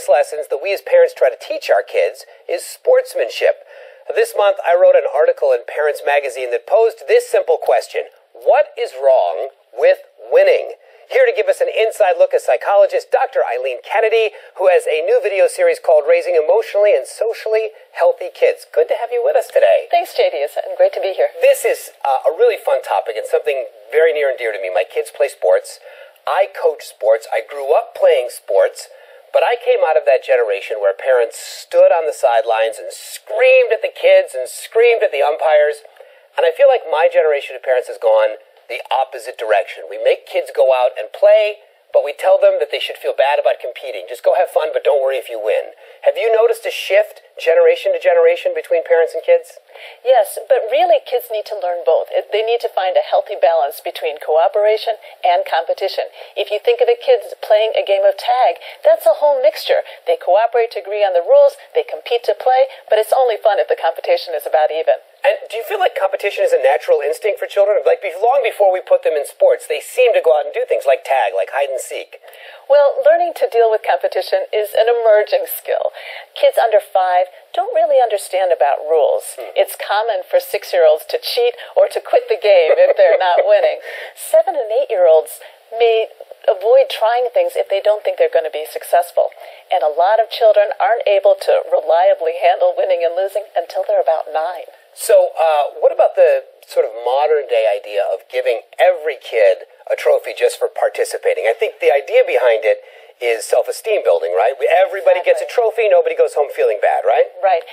biggest lessons that we as parents try to teach our kids is sportsmanship. This month, I wrote an article in Parents Magazine that posed this simple question: what is wrong with winning? Here to give us an inside look is psychologist Dr. Eileen Kennedy, who has a new video series called Raising Emotionally and Socially Healthy Kids. Good to have you with us today. Thanks, JD. It's great to be here. This is a really fun topic and something very near and dear to me. My kids play sports. I coach sports. I grew up playing sports. But I came out of that generation where parents stood on the sidelines and screamed at the kids and screamed at the umpires. And I feel like my generation of parents has gone the opposite direction. We make kids go out and play, but we tell them that they should feel bad about competing. Just go have fun, but don't worry if you win. Have you noticed a shift generation to generation between parents and kids? Yes, but really kids need to learn both. They need to find a healthy balance between cooperation and competition. If you think of a kid playing a game of tag, that's a whole mixture. They cooperate to agree on the rules, they compete to play, but it's only fun if the competition is about even. And do you feel like competition is a natural instinct for children? Like long before we put them in sports, they seem to go out and do things like tag, like hide and seek. Well, learning to deal with competition is an emerging skill. Kids under 5 don't really understand about rules. It's common for 6-year-olds to cheat or to quit the game if they're not winning. 7 and 8-year-olds may avoid trying things if they don't think they're going to be successful. And a lot of children aren't able to reliably handle winning and losing until they're about 9. So what about the sort of modern day idea of giving every kid a trophy just for participating? I think the idea behind it is self-esteem building, right? Everybody gets a trophy, nobody goes home feeling bad, right? Right.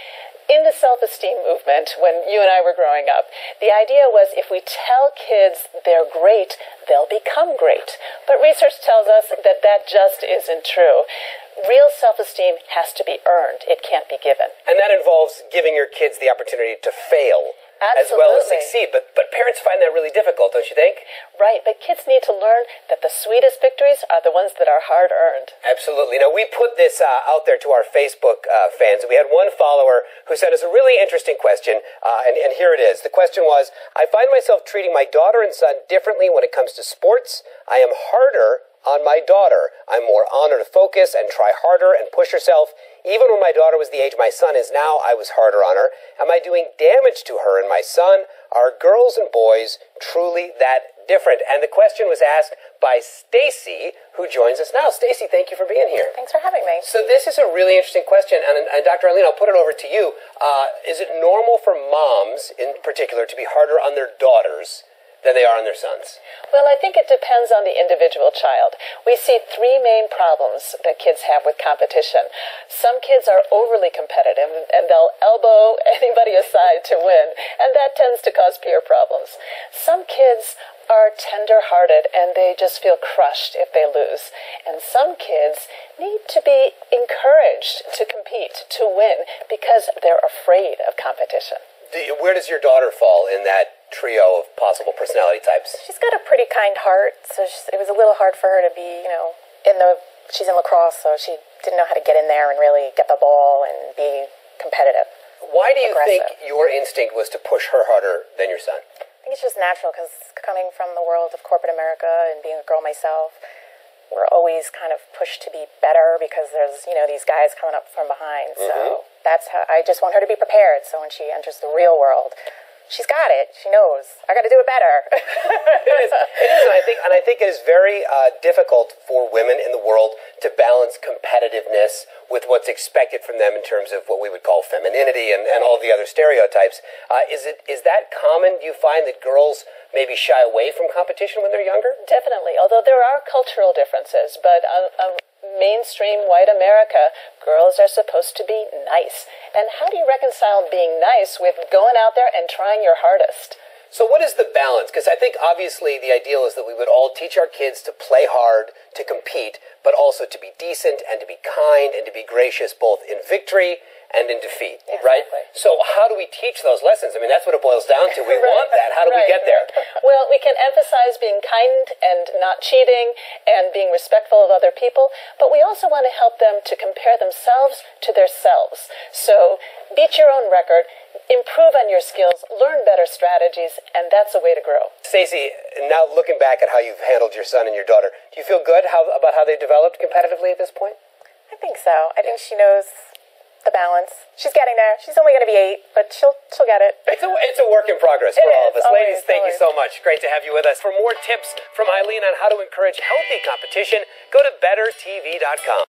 In the self-esteem movement, when you and I were growing up, the idea was if we tell kids they're great, they'll become great. But research tells us that that just isn't true. Real self-esteem has to be earned. It can't be given. And that involves giving your kids the opportunity to fail. Absolutely. As well as succeed. But parents find that really difficult, don't you think? Right, but kids need to learn that the sweetest victories are the ones that are hard-earned. Absolutely. Now, we put this out there to our Facebook fans. We had one follower who sent us a really interesting question, and here it is. The question was, I find myself treating my daughter and son differently when it comes to sports. I am harder on my daughter. I'm more on her to focus and try harder and push herself. Even when my daughter was the age my son is now, I was harder on her. Am I doing damage to her and my son? Are girls and boys truly that different? And the question was asked by Stacy, who joins us now. Stacy, thank you for being here. Thanks for having me. So this is a really interesting question, and Dr. Eileen, I'll put it over to you. Is it normal for moms, in particular, to be harder on their daughters than they are on their sons? Well, I think it depends on the individual child. We see 3 main problems that kids have with competition. Some kids are overly competitive and they'll elbow anybody aside to win, and that tends to cause peer problems. Some kids are tender-hearted and they just feel crushed if they lose. And some kids need to be encouraged to compete, to win, because they're afraid of competition. Where does your daughter fall in that trio of possible personality types? She's got a pretty kind heart, so it was a little hard for her to be, she's in lacrosse, so she didn't know how to get in there and really get the ball and be competitive. Why do you think your instinct was to push her harder than your son? I think it's just natural, because coming from the world of corporate America and being a girl myself, we're always kind of pushed to be better because there's, these guys coming up from behind. So that's how I just want her to be prepared. So when she enters the real world, she's got it. She knows. I got to do it better. It is. And I think it is very difficult for women in the world to balance competitiveness with what's expected from them in terms of what we would call femininity and all the other stereotypes. Is that common? Do you find that girls maybe shy away from competition when they're younger? Definitely, although there are cultural differences, but mainstream white America, girls are supposed to be nice. And how do you reconcile being nice with going out there and trying your hardest? So what is the balance? Because I think obviously the ideal is that we would all teach our kids to play hard, to compete, but also to be decent and to be kind and to be gracious both in victory and in defeat, right? So how do we teach those lessons? I mean, that's what it boils down to. We want that. How do we get there? Well, we can emphasize being kind and not cheating and being respectful of other people, but we also want to help them to compare themselves to their selves. So beat your own record, improve on your skills, learn better strategies, and that's a way to grow. Stacey, now looking back at how you've handled your son and your daughter, do you feel good about how they developed competitively at this point? I think so. I think she knows the balance. She's getting there. She's only going to be 8, but she'll get it. It's a work in progress for all of us. Always, Ladies, thank you so much. Great to have you with us. For more tips from Eileen on how to encourage healthy competition, go to bettertv.com.